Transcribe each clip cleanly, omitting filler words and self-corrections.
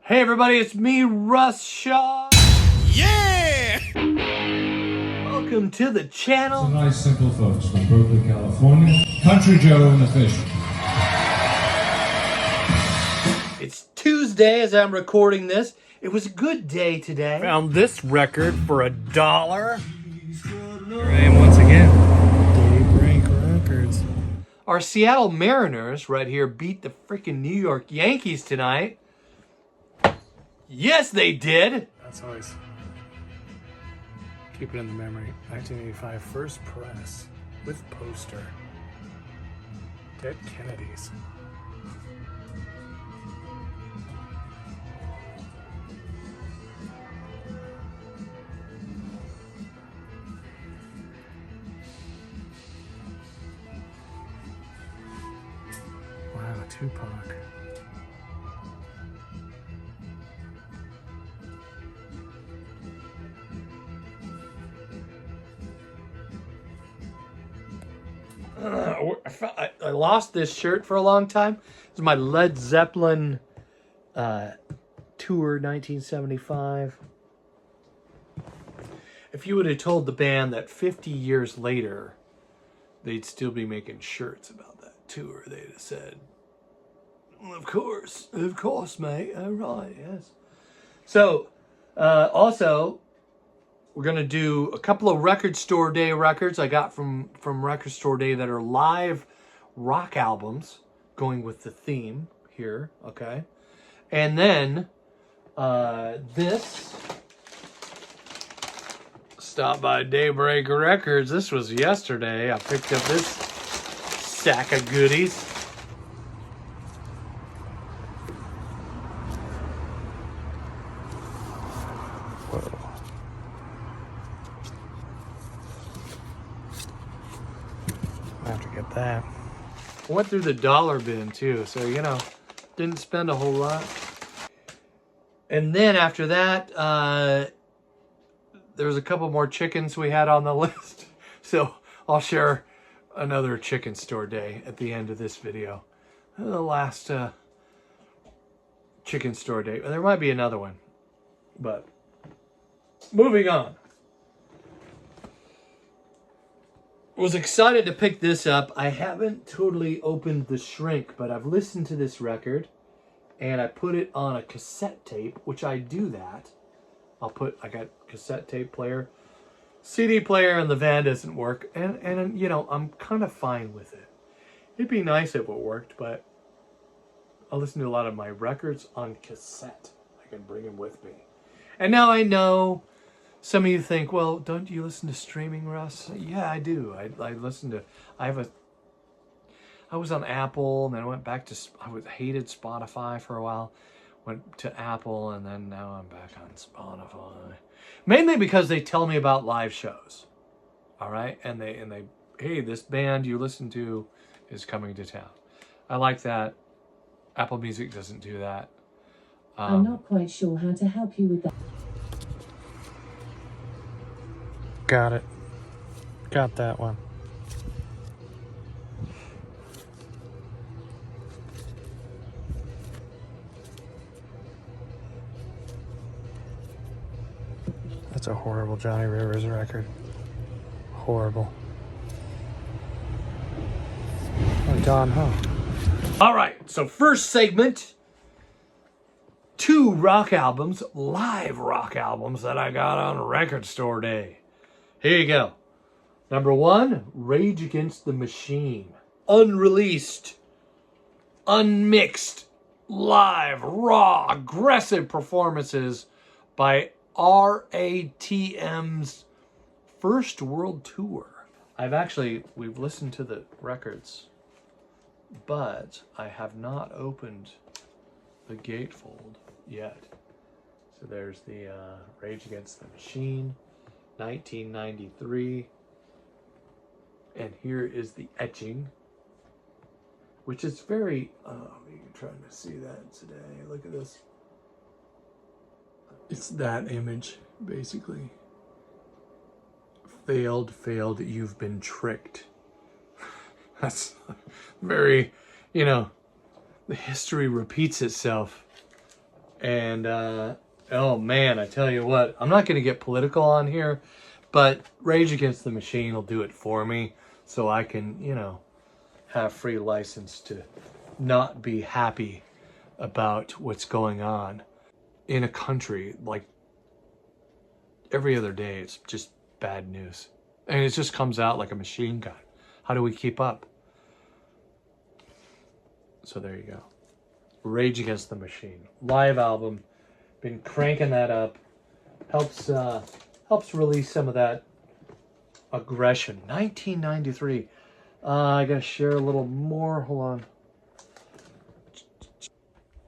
Hey everybody, it's me, Russ Shaw. Yeah! Welcome to the channel. Some nice simple folks from Berkeley, California. Country Joe and the Fish. It's Tuesday as I'm recording this. It was a good day today. Found this record for $1. Here I am once again. Daybreak Records. Our Seattle Mariners right here beat the freaking New York Yankees tonight. Yes, they did. That's always... Keep it in the memory. 1985 first press with poster. Dead Kennedys. Wow, Tupac. I lost this shirt for a long time. This is my Led Zeppelin tour 1975. If you would have told the band that 50 years later they'd still be making shirts about that tour, they'd have said, of course, mate. All right, yes. So, also, we're going to do a couple of Record Store Day records I got from Record Store Day that are live rock albums going with the theme here, okay? And then this, stopped by Daybreak Records. This was yesterday. I picked up this sack of goodies. I have to get that. I went through the dollar bin too, so didn't spend a whole lot. And then after that, there was a couple more chickens we had on the list, so I'll share another chicken store day at the end of this video. The last chicken store day. There might be another one, but moving on. Was excited to pick this up. I haven't totally opened the shrink, but I've listened to this record and I put it on a cassette tape, which I do that. I got cassette tape player, CD player, and the van doesn't work. And I'm kind of fine with it. It'd be nice if it worked, but I listen to a lot of my records on cassette. I can bring them with me. And now I know some of you think, well, don't you listen to streaming, Russ? Yeah, I do. I listen to, I was on Apple, and then I went back to, hated Spotify for a while, went to Apple, and then now I'm back on Spotify. Mainly because they tell me about live shows. All right? And they, hey, this band you listen to is coming to town. I like that. Apple Music doesn't do that. I'm not quite sure how to help you with that. Got it. Got that one. That's a horrible Johnny Rivers record. Horrible. Oh, Don, huh? All right, so first segment, 2 rock albums, live rock albums that I got on Record Store Day. Here you go. Number 1, Rage Against the Machine. Unreleased, unmixed, live, raw, aggressive performances by RATM's First World Tour. We've listened to the records, but I have not opened the gatefold yet. So there's the Rage Against the Machine, 1993. And here is the etching, which is very, you're trying to see that today. Look at this. It's that image, basically. Failed, you've been tricked. That's very, the history repeats itself. And, oh man, I tell you what, I'm not going to get political on here, but Rage Against the Machine will do it for me so I can, you know, have free license to not be happy about what's going on in a country. Like, every other day, it's just bad news. And it just comes out like a machine gun. How do we keep up? So there you go. Rage Against the Machine. Live album. Been cranking that up. Helps release some of that aggression. 1993. I gotta share a little more. Hold on.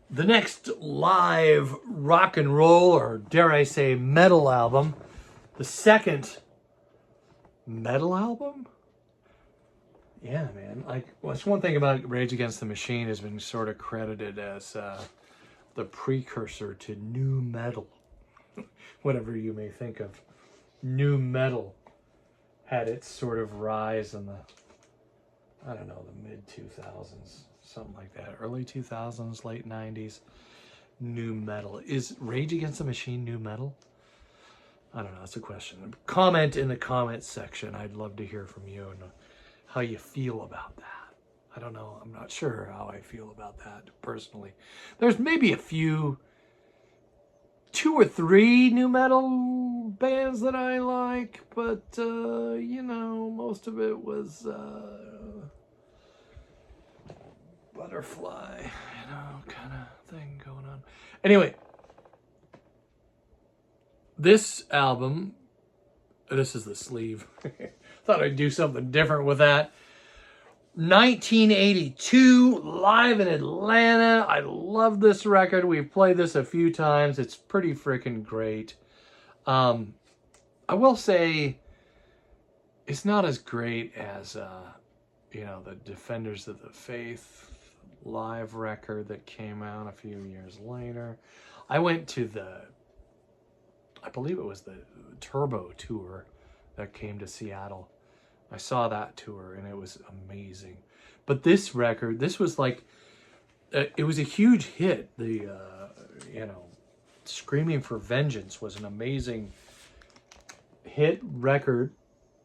The next live rock and roll, or dare I say metal album, the second metal album? Yeah, man. Like, that's one thing about Rage Against the Machine, has been sort of credited as the precursor to nu metal. Whatever you may think of. Nu metal had its sort of rise in the, I don't know, the mid-2000s. Something like that. Early 2000s, late 90s. Nu metal. Is Rage Against the Machine nu metal? I don't know. That's a question. Comment in the comments section. I'd love to hear from you and how you feel about that. I don't know. I'm not sure how I feel about that personally. There's maybe a few, 2 or 3 nu metal bands that I like, but you know, most of it was butterfly, you know, kind of thing going on. Anyway, this album, this is the sleeve. Thought I'd do something different with that. 1982, live in Atlanta. I love this record. We've played this a few times. It's pretty freaking great. I will say it's not as great as, you know, the Defenders of the Faith live record that came out a few years later. I went to the, I believe it was the Turbo tour that came to Seattle. I saw that tour and it was amazing. But this record, this was like, it was a huge hit. The, you know, Screaming for Vengeance was an amazing hit record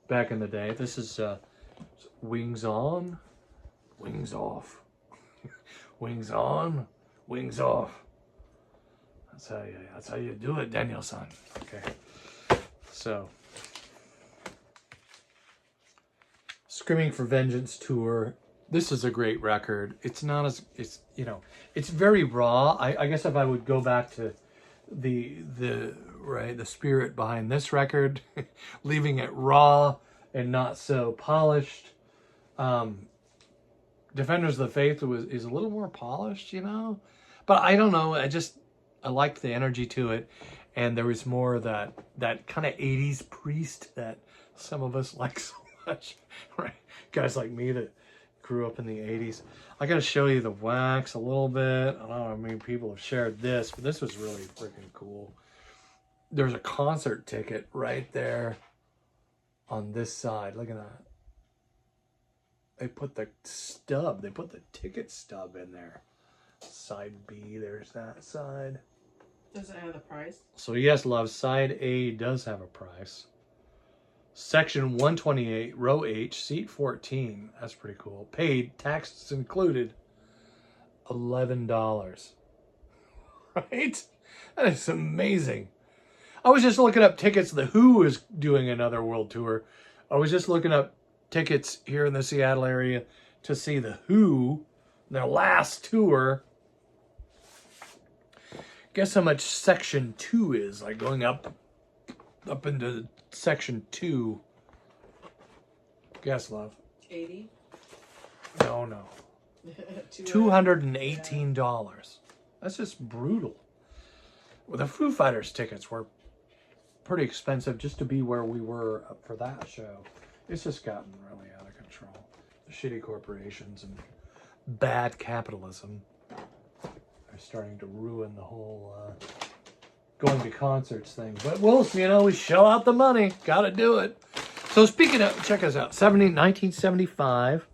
back in the day. This is Wings On, Wings Off. Wings on, wings off. That's how you do it, Daniel-san. Okay. So, Screaming for Vengeance tour. This is a great record. It's not as, it's, you know, it's very raw. I guess if I would go back to the spirit behind this record, leaving it raw and not so polished. Defenders of the Faith is a little more polished, you know, but I don't know. I liked the energy to it, and there was more of that kind of 80s Priest that some of us like so much, right? Guys like me that grew up in the 80s. I got to show you the wax a little bit. I don't know how many people have shared this, but this was really freaking cool. There's a concert ticket right there on this side. Look at that. They put the stub, they put the ticket stub in there. Side B, there's that side. Does it have the price? So yes, love, side A does have a price. Section 128, row H, seat 14. That's pretty cool. Paid, taxes included, $11. Right? That is amazing. I was just looking up tickets. The Who is doing another world tour. I was just looking up tickets here in the Seattle area to see the Who, their last tour. Guess how much section 2 is, like going up into section 2. Guess, love. 80. No. $218. That's just brutal. Well, the Foo Fighters tickets were pretty expensive just to be where we were for that show. It's just gotten really out of control. The shitty corporations and bad capitalism are starting to ruin the whole going to concerts thing. But we'll, you know, we shell out the money. Got to do it. So speaking of, check us out. 1975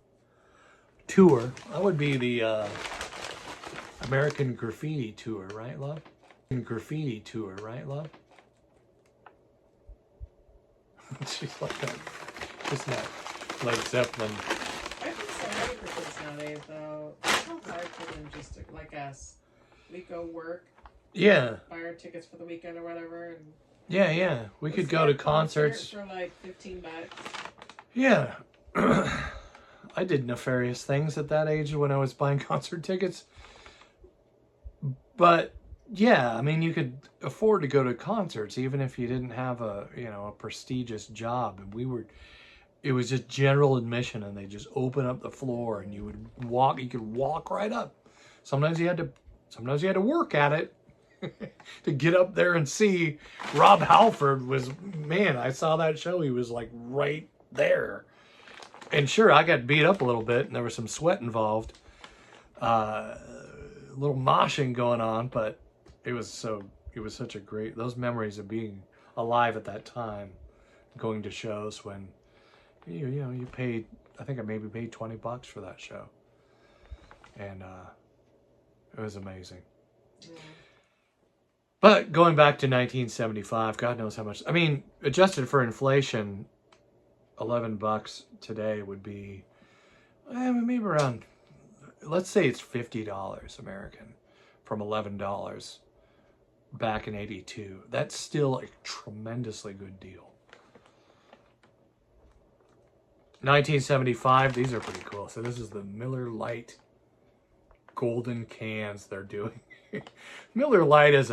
tour. That would be the American Graffiti tour, right, love? graffiti tour, right, love? She's like that. She's not Led Zeppelin. I think so many for kids nowadays, though. It's so hard for them just to, like us. We go work, Yeah. buy our tickets for the weekend or whatever, and Yeah. We could go to concerts. for like $15. Yeah. I did nefarious things at that age when I was buying concert tickets. But yeah, I mean, you could afford to go to concerts even if you didn't have a prestigious job. And it was just general admission, and they just open up the floor and you could walk right up. Sometimes you had to work at it to get up there and see. Rob Halford I saw that show. He was like right there. And sure, I got beat up a little bit and there was some sweat involved. A little moshing going on, but it was such a great, those memories of being alive at that time, going to shows when you paid, I think I maybe paid $20 for that show. And it was amazing. Yeah. But going back to 1975, God knows how much, I mean, adjusted for inflation, $11 today would be maybe around, let's say it's $50 American from $11 back in 82. That's still a tremendously good deal. 1975, these are pretty cool. So this is the Miller Lite golden cans they're doing. Miller Lite is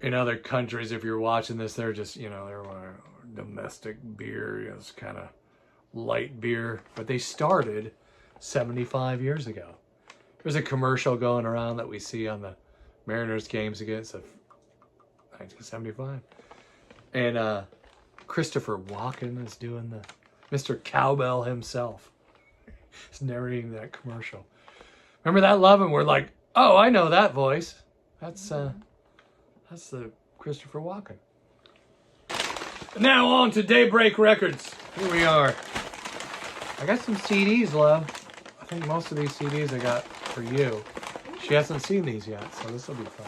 in other countries, if you're watching this, they're just, they're domestic beer. It's kind of light beer. But they started 75 years ago. There's a commercial going around that we see on the Mariners games against 1975. And Christopher Walken is doing Mr. Cowbell himself. He's narrating that commercial. Remember that, love? And we're like, oh, I know that voice. That's the Christopher Walken. Now on to Daybreak Records. Here we are. I got some CDs, love. I think most of these CDs I got for you. She hasn't seen these yet, so this will be fun.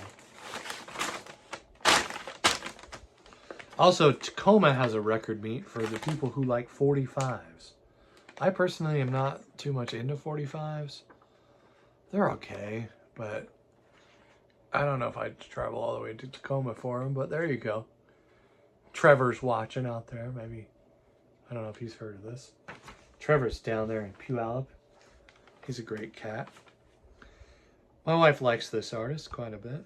Also, Tacoma has a record meet for the people who like 45s. I personally am not too much into 45s. They're okay, but I don't know if I'd travel all the way to Tacoma for them, but there you go. Trevor's watching out there, maybe. I don't know if he's heard of this. Trevor's down there in Puyallup. He's a great cat. My wife likes this artist quite a bit.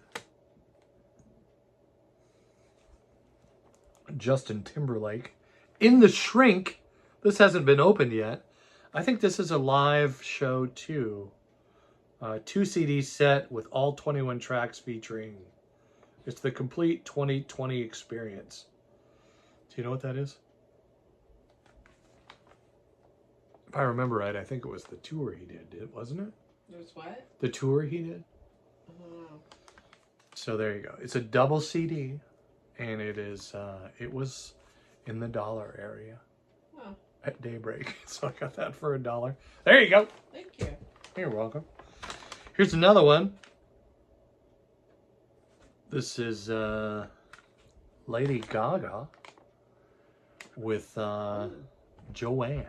Justin Timberlake. In the Shrink. This hasn't been opened yet. I think this is a live show too. 2 CD set with all 21 tracks featuring. It's the complete 2020 experience. Do you know what that is? If I remember right, I think it was the tour he did, wasn't it? It was what? The tour he did. Oh. So there you go. It's a double CD, and it was in the $1 area at Daybreak. So I got that for $1. There you go. Thank you. You're welcome. Here's another one. This is Lady Gaga with Joanne.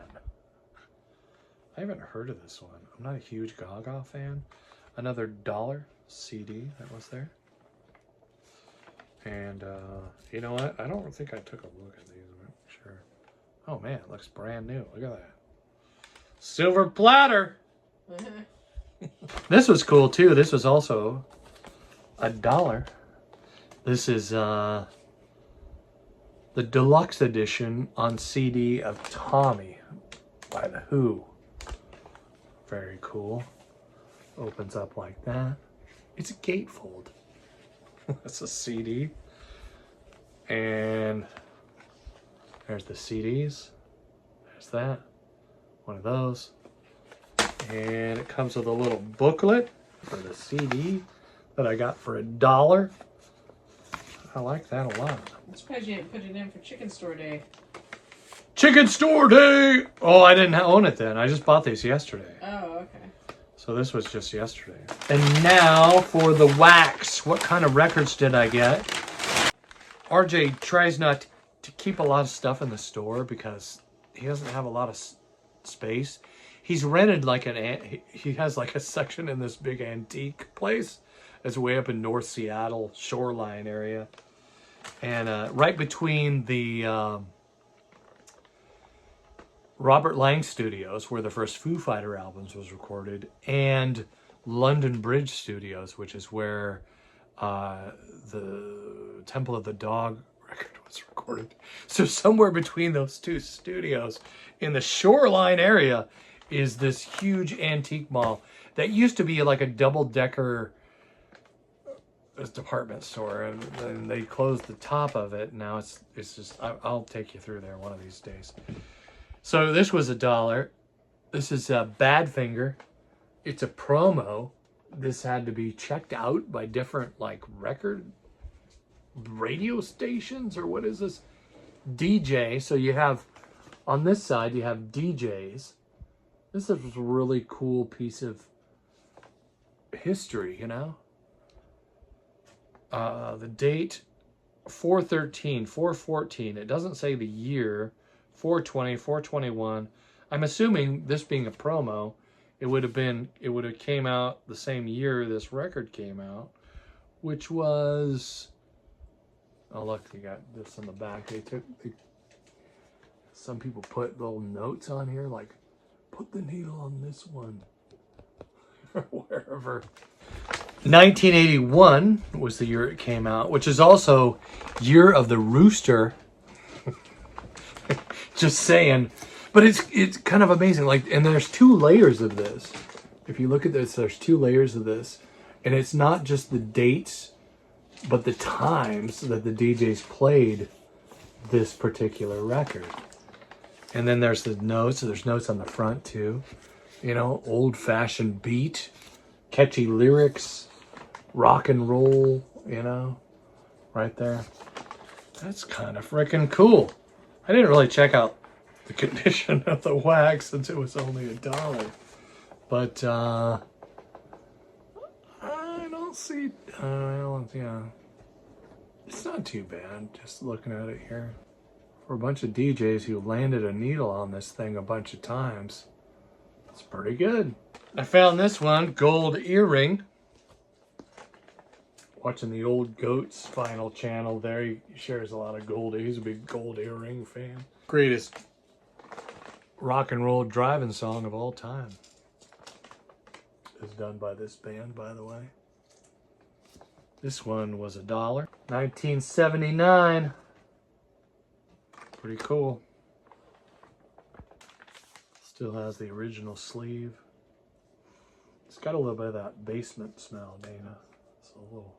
I haven't heard of this one. I'm not a huge Gaga fan. Another $1 CD that was there. And you know what? I don't think I took a look at these. I'm not sure. Oh man, it looks brand new. Look at that. Silver platter. This was cool too. This was also $1. This is the deluxe edition on CD of Tommy by The Who. Very cool. Opens up like that. It's a gatefold. That's a CD. And there's the CDs. There's that. One of those. And it comes with a little booklet for the CD that I got for $1. I like that a lot. I'm surprised you didn't put it in for Chicken Store Day. Chicken Store Day! Oh, I didn't own it then. I just bought these yesterday. Oh, okay. So this was just yesterday. And now for the wax. What kind of records did I get? RJ tries not to keep a lot of stuff in the store because he doesn't have a lot of space. He's rented like he has like a section in this big antique place. It's way up in North Seattle, Shoreline area. And right between the Robert Lang Studios, where the first Foo Fighter albums was recorded, and London Bridge Studios, which is where the Temple of the Dog record was recorded. So somewhere between those two studios in the Shoreline area is this huge antique mall that used to be like a double-decker department store, and then they closed the top of it. Now it's just, I'll take you through there one of these days. So this was $1. This is Badfinger. It's a promo. This had to be checked out by different like record radio stations, or what is this? DJ. So you have, on this side, you have DJs. This is a really cool piece of history, you know? The date, 4/13, 4/14. It doesn't say the year. 4/20, 4/21. I'm assuming this being a promo, it would have came out the same year this record came out, which was, oh look, you got this on the back. Some people put little notes on here like, put the needle on this one, or wherever. 1981 was the year it came out, which is also year of the rooster. Just saying. But it's kind of amazing. Like, and there's 2 layers of this. If you look at this, there's 2 layers of this. And it's not just the dates, but the times that the DJs played this particular record. And then there's the notes. So there's notes on the front too. You know, old-fashioned beat, catchy lyrics, rock and roll, you know, right there. That's kind of freaking cool. I didn't really check out the condition of the wax since it was only $1. But I don't see, yeah, it's not too bad just looking at it here. For a bunch of DJs who landed a needle on this thing a bunch of times, it's pretty good. I found this one, gold earring. Watching the Old Goats final channel there. He shares a lot of gold. He's a big gold earring fan. Greatest rock and roll driving song of all time is done by this band, by the way. This one was $1. 1979. Pretty cool. Still has the original sleeve. It's got a little bit of that basement smell, Dana. It's a little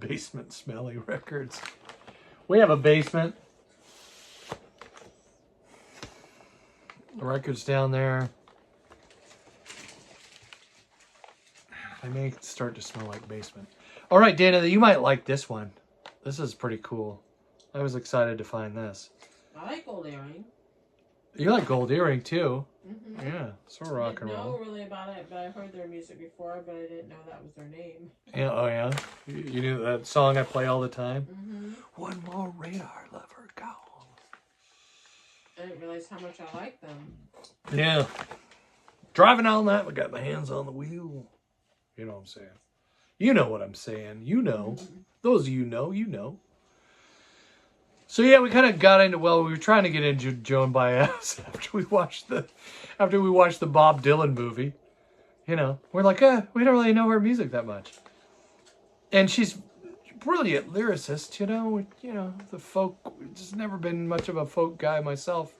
basement smelly records. We have a basement. The records down there. They may start to smell like basement. All right, Dana, you might like this one. This is pretty cool. I was excited to find this. I like gold earring. You like gold earring too. Mm-hmm. Yeah, so rock and roll. I didn't know really about it, but I heard their music before, but I didn't know that was their name. Yeah, oh yeah. You knew that song I play all the time? Mm-hmm. One more radar lever, go. I didn't realize how much I liked them. Yeah. Driving all night, we got my hands on the wheel. You know what I'm saying? You know what I'm saying. You know. Mm-hmm. Those of you know, you know. So yeah, we kind of got into, well, we were trying to get into Joan Baez after we watched the Bob Dylan movie. You know, we're like, we don't really know her music that much. And she's a brilliant lyricist, you know, the folk, just never been much of a folk guy myself.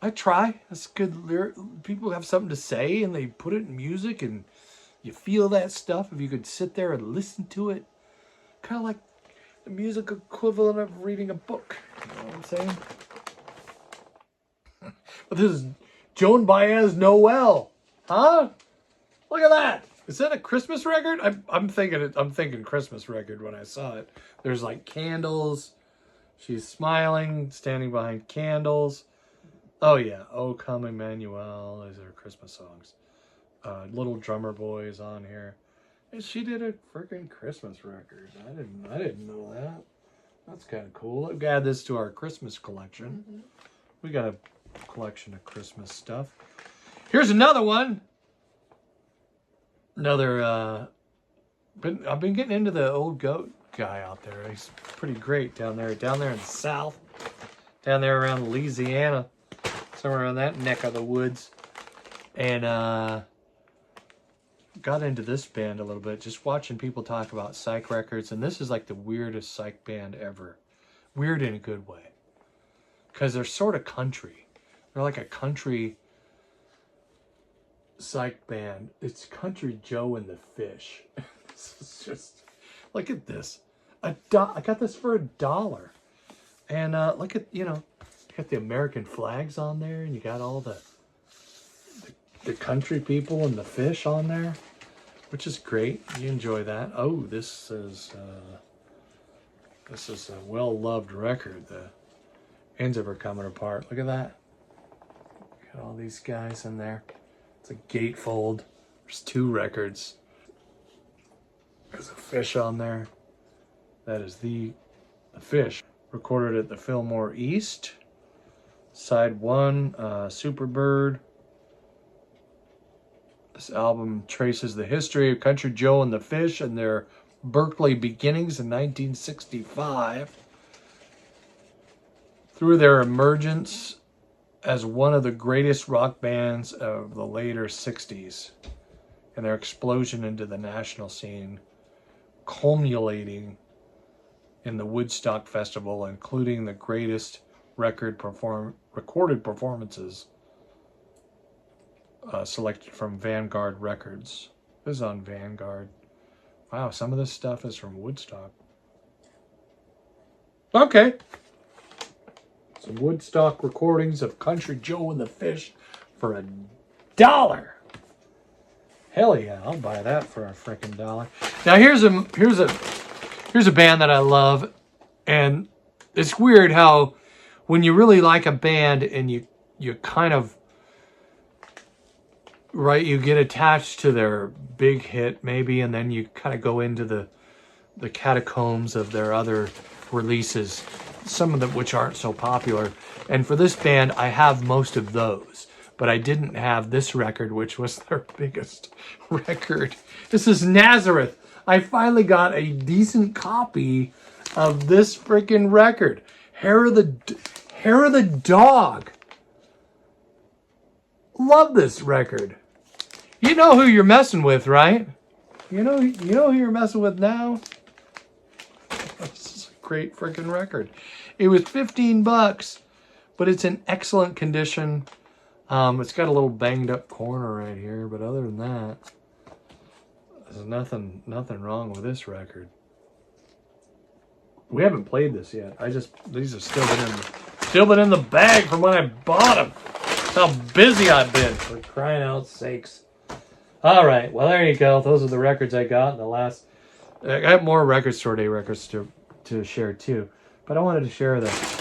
I try. That's good lyric. People have something to say and they put it in music and you feel that stuff if you could sit there and listen to it. Kind of like the music equivalent of reading a book. You know what I'm saying? But this is Joan Baez Noel. Huh? Look at that. Is that a Christmas record? I'm thinking Christmas record when I saw it. There's like candles. She's smiling, standing behind candles. Oh yeah. Oh Come Emmanuel. These are Christmas songs. Little Drummer Boy is on here. And she did a freaking Christmas record. I didn't know that. That's kind of cool. We've add this to our Christmas collection. Mm-hmm. We got a collection of Christmas stuff. Here's another one. Another, I've been getting into the old goat guy out there. He's pretty great down there in the south. Down there around Louisiana. Somewhere around that neck of the woods. And, got into this band a little bit. Just watching people talk about psych records. And this is like the weirdest psych band ever. Weird in a good way. Because they're sort of country. They're like a country psych band. It's Country Joe and the Fish. This is just, look at this. I got this for $1. And look at, you know, got the American flags on there, and you got all the country people and the fish on there, which is great. You enjoy that. Oh, this is a well-loved record. The ends of her coming apart. Look at that. Got all these guys in there. It's a gatefold. There's 2 records. There's a fish on there. That is the Fish. Recorded at the Fillmore East. Side 1, Superbird. This album traces the history of Country Joe and the Fish and their Berkeley beginnings in 1965. Through their emergence as one of the greatest rock bands of the later 60s and their explosion into the national scene, culminating in the Woodstock Festival, including the greatest recorded performances selected from Vanguard Records. This is on Vanguard. Wow, some of this stuff is from Woodstock. Okay. Some Woodstock recordings of Country Joe and the Fish for $1. Hell yeah, I'll buy that for a freaking $1. Now here's a band that I love, and it's weird how when you really like a band and you kind of, right, you get attached to their big hit maybe, and then you kind of go into the catacombs of their other releases, some of them which aren't so popular. And for this band, I have most of those, but I didn't have this record, which was their biggest record. This is Nazareth. I finally got a decent copy of this freaking record. Hair of the Dog. Love this record. You know who you're messing with, right? You know who you're messing with now? This is a great freaking record. It was $15, but it's in excellent condition. It's got a little banged up corner right here, but other than that, there's nothing wrong with this record. We haven't played this yet. These have still been in the bag from when I bought them. That's how busy I've been, for crying out sakes. All right, well there you go. Those are the records I got in the last. I got more Record Store Day records to share too, but I wanted to share that.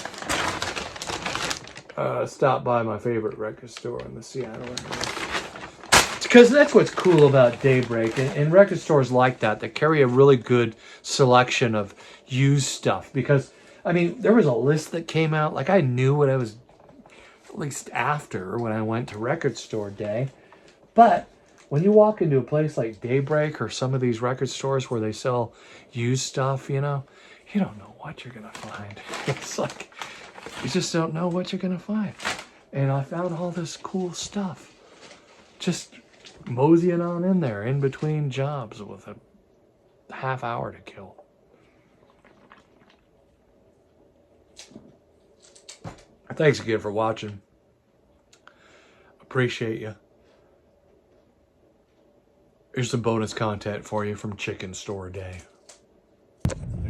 Stop by my favorite record store in the Seattle area. Because that's what's cool about Daybreak and record stores like that carry a really good selection of used stuff. Because, I mean, there was a list that came out. Like, I knew what I was, at least after, when I went to Record Store Day. But when you walk into a place like Daybreak or some of these record stores where they sell used stuff, you don't know what you're going to find. It's like, you just don't know what you're going to find. And I found all this cool stuff. Just moseying on in there in between jobs with a half hour to kill. Thanks again for watching. Appreciate you. Here's some bonus content for you from Chicken Store Day.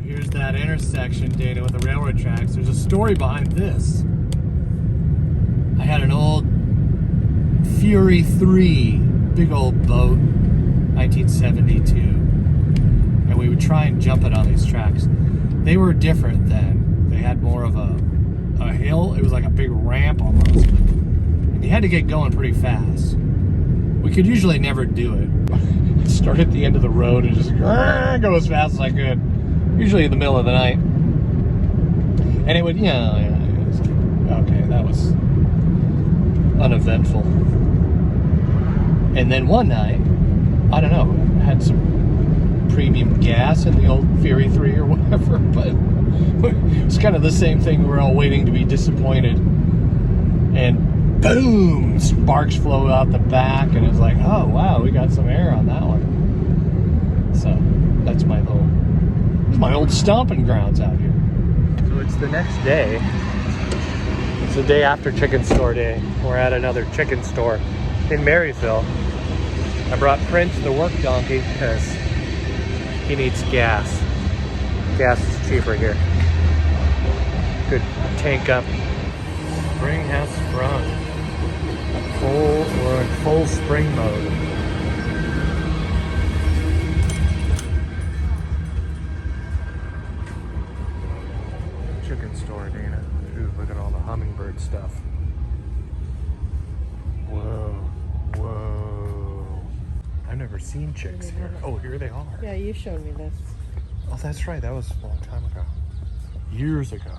Here's that intersection data with the railroad tracks. There's a story behind this. I had an old Fury 3, big old boat, 1972. And we would try and jump it on these tracks. They were different then. They had more of a hill. It was like a big ramp almost. And you had to get going pretty fast. We could usually never do it. Start at the end of the road and just go as fast as I could. Usually in the middle of the night. And it would, okay, that was uneventful. And then one night, I don't know, I had some premium gas in the old Fury 3 or whatever, but it was kind of the same thing. We were all waiting to be disappointed. And boom, sparks flow out the back, and it's like, oh wow, we got some air on that one. So that's my old stomping grounds out here. So it's the next day. It's the day after chicken store day. We're at another chicken store in Marysville. I brought Prince the work donkey because he needs gas. Gas is cheaper here. Good tank up. Spring has sprung. We're in full spring mode. Chicken store, Dana. Ooh, look at all the hummingbird stuff. Whoa, whoa. I've never seen chicks here. Oh, here they are. Yeah, you showed me this. Oh, that's right. That was a long time ago. Years ago.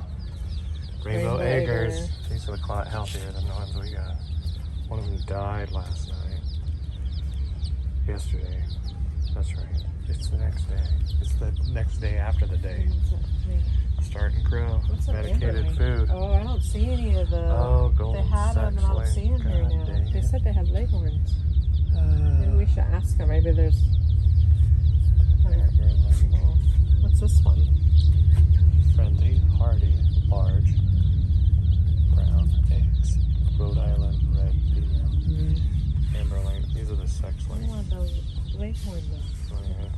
Rainbow eggers. These are a lot healthier than the ones we got. One of them died last night. Yesterday. That's right. It's the next day. It's the next day after the day. Start and grow. Medicated food. Oh, I don't see any of the. Oh, golden they had them, and I don't see them here now. They said they had leghorns. Maybe we should ask them. Maybe there's. What's this one? Friendly, hardy, large, brown eggs. Rhode Island red female. Amberlane. These are the sex I lanes. want those leghorns though. Oh, yeah.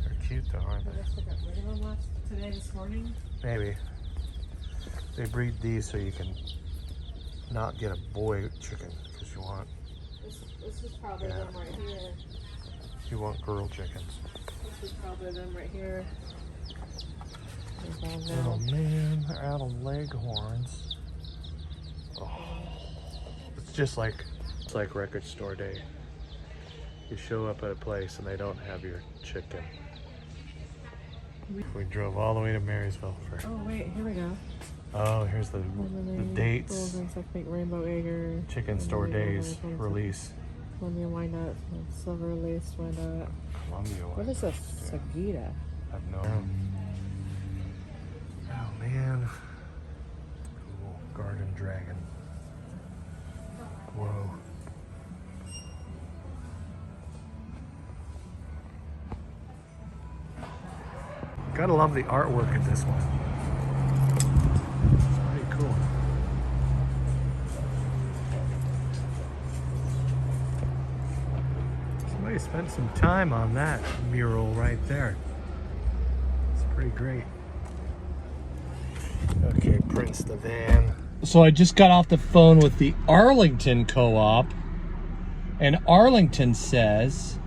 They're cute though, aren't I they? guess they got rid of them this morning. Maybe. They breed these so you can not get a boy chicken because you want This is probably them right here. girl chickens. This is probably them right here. Oh man, they're out of leghorns. Oh, it's like record store day. You show up at a place and they don't have your chicken. We drove all the way to Marysville for. Oh wait, here we go. Oh, here's the dates. Rainbow egger. Chicken store days release. Columbia wine nut, silver laced wine nut. Columbia wine. What is a sagita? I've known. Oh man. Cool. Garden dragon. Whoa. Gotta love the artwork in this one. It's pretty cool. Somebody spent some time on that mural right there. It's pretty great. Okay, Prince the van. So I just got off the phone with the Arlington Co-op, and Arlington says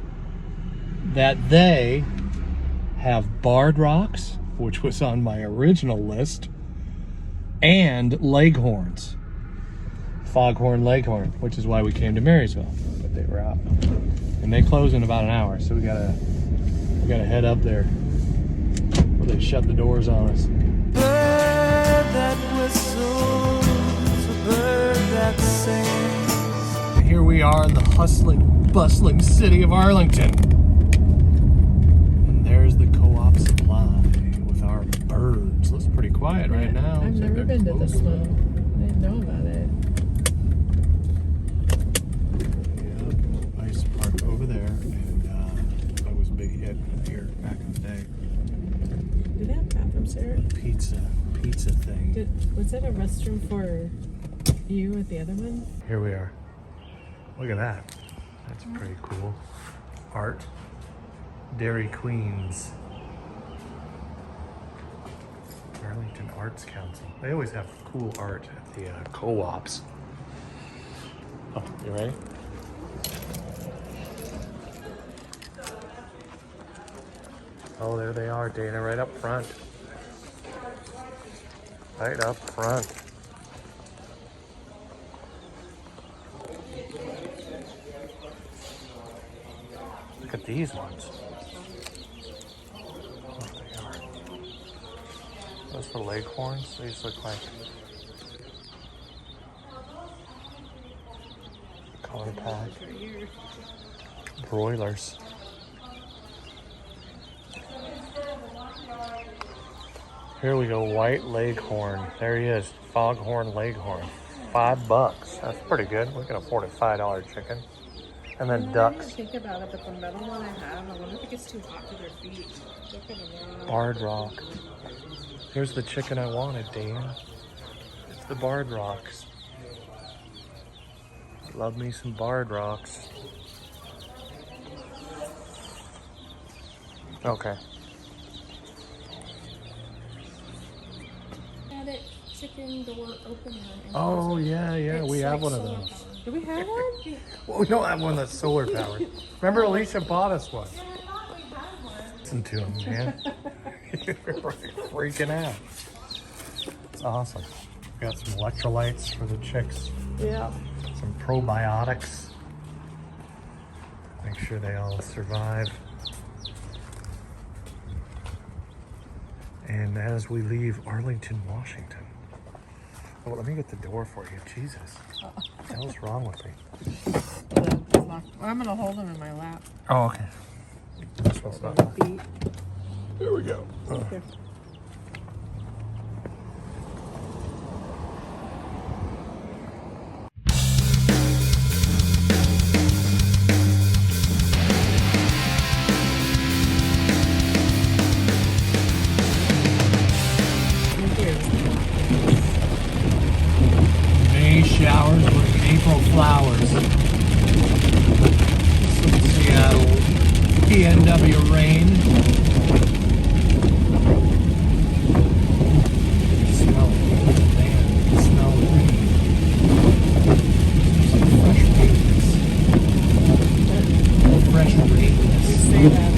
that they have barred rocks, which was on my original list, and leghorns. Foghorn leghorn, which is why we came to Marysville, but they were out. And they close in about an hour, so we gotta head up there before they shut the doors on us. Here we are in the hustling, bustling city of Arlington. And there's the co-op supply with our birds. Looks pretty quiet right now. I've never been to this one. I didn't know about it. Yeah, I used to park over there, and that was a big hit here back in the day. Do they have bathrooms here? Pizza thing. Was that a restroom for you at the other one? Here we are. Look at that. That's pretty cool. Art. Dairy Queens. Arlington Arts Council. They always have cool art at the co-ops. Oh, you ready? Oh, there they are, Dana, right up front. Right up front. look at these ones. What they are. Those for leghorns. These look like color pack. Broilers. Here we go, white leghorn. There he is, foghorn leghorn. $5. That's pretty good. We can afford a $5 chicken. And then ducks. Think about it, but the metal one I have, I wonder if it gets too hot to their feet. Barred rock. Here's the chicken I wanted, Dan. It's the barred rocks. Love me some barred rocks. Okay. Had it chicken door opener. Oh, yeah, we have one of those. Do we have one? Well, we don't have one that's solar powered. Remember, Alicia bought us one. Yeah, I thought we had one. Listen to him, man. You're freaking out. It's awesome. We got some electrolytes for the chicks. Yeah. Some probiotics. Make sure they all survive. And as we leave Arlington, Washington. Oh, let me get the door for you. Jesus. What the hell's wrong with me? I'm going to hold them in my lap. Oh, okay. This one's not. Feet. There we go. May showers bring April flowers. Some Seattle PNW rain. Smell it, man. Smell rain. Fresh rain. Fresh rain. We say that